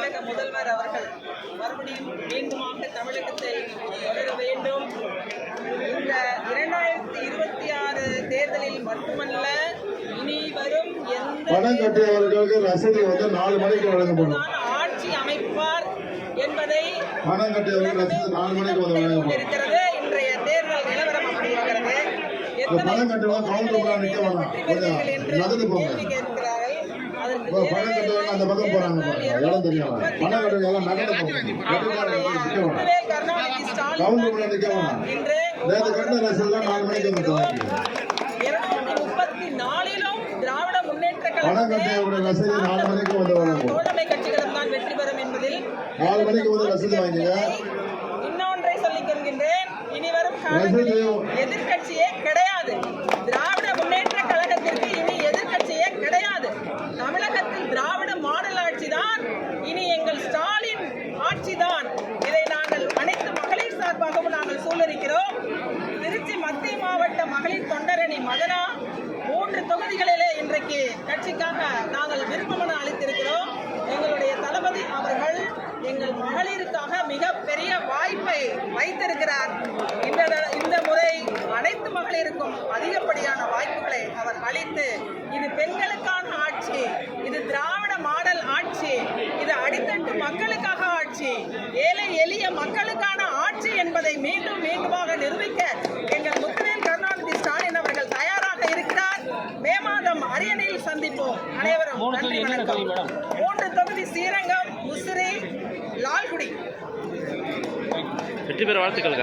தமிழக முதல்வர் அவர்கள் மறுபடியும் மீண்டுமாக தமிழகத்தை தொடர வேண்டும். இந்த 2026 தேர்தலில் மட்டுமல்ல, இனி வரும் எந்த பணம் கட்டியவர்களுக்கு ரசீது 4 மணிக்கு வழங்கப்படும். ஆட்சி அமைப்பார் என்பதை பணம் கட்டியவர்கள் ரசீது 4 மணிக்கு இருக்கிறது. இன்றைய தேர்தல் நிலவரம் அப்படி இருக்கிறது. பணம் கட்டுவாங்க கவுண்டர் நிக்க வேணாம், நடந்து போங்க. பணம் கட்டுவாங்க அந்த பக்கம் போறாங்க, இடம் தெரியும். பணம் கட்டுவாங்க நடந்து போங்க, கவுண்டர் நிக்க வேணாம். நேற்று கட்டின ரசீது 4 மணிக்கு வந்து 234 திராவிட முன்னேற்ற பணம் கட்டியவருடைய ரசீது 4 மணிக்கு வந்து வழங்கும். தோழமை கட்சிகளும் தான் வெற்றி பெறும் என்பதில் 4 மணிக்கு வந்து ரசீது வாங்கிங்க. இன்னொன்றை சொல்லிக் கொள்கின்றேன், இனி வரும் காலங்களில் எதிர்கட்சியே கிடையாது. திராவிட முன்னேற்ற கழகத்திற்கு இனி எதிர்கட்சியே கிடையாது. தமிழகத்தில் திராவிட மாடல் ஆட்சி தான் இனி எங்கள் ஸ்டாலின் ஆட்சி தான். இதை நாங்கள் அனைத்து மகளிர் சார்பாகவும் நாங்கள் சூழலிக்கிறோம். திருச்சி மத்திய மாவட்ட மகளிர் தொண்டரணி மதனா 3 தொகுதிகளிலே இன்றைக்கு கட்சிக்காக நாங்கள் விருப்பமனு அளித்திருக்கிறோம். எங்களுடைய தளபதி அவர்கள் எங்கள் மகளிருக்காக மிகப்பெரிய வாய்ப்பை வைத்திருக்கிறார். இந்த முறை அனைத்து மகளிருக்கும் அதிகப்படியான வாய்ப்புகளை அவர் அளித்து, இது பெண்களுக்கான ஆட்சி, இது திராவிட மாடல் ஆட்சி, இது அடித்தட்டு மக்களுக்காக ஆட்சி, ஏழை எளிய மக்களுக்கான ஆட்சி என்பதை மீண்டும் மீண்டுமாக நிரூபிக்க எங்கள் முத்துவேல் கருணாநிதி ஸ்டாலின் அவர்கள் தயாராக இருக்கிறார். மே மாதம் அரியணையில் சந்திப்போம். அனைவரும் நன்றி, வணக்கம். 3 தொகுதி ஸ்ரீரங்கம், முசிறி, லால்குடி. வெற்றி பெற வாழ்த்துக்கள்.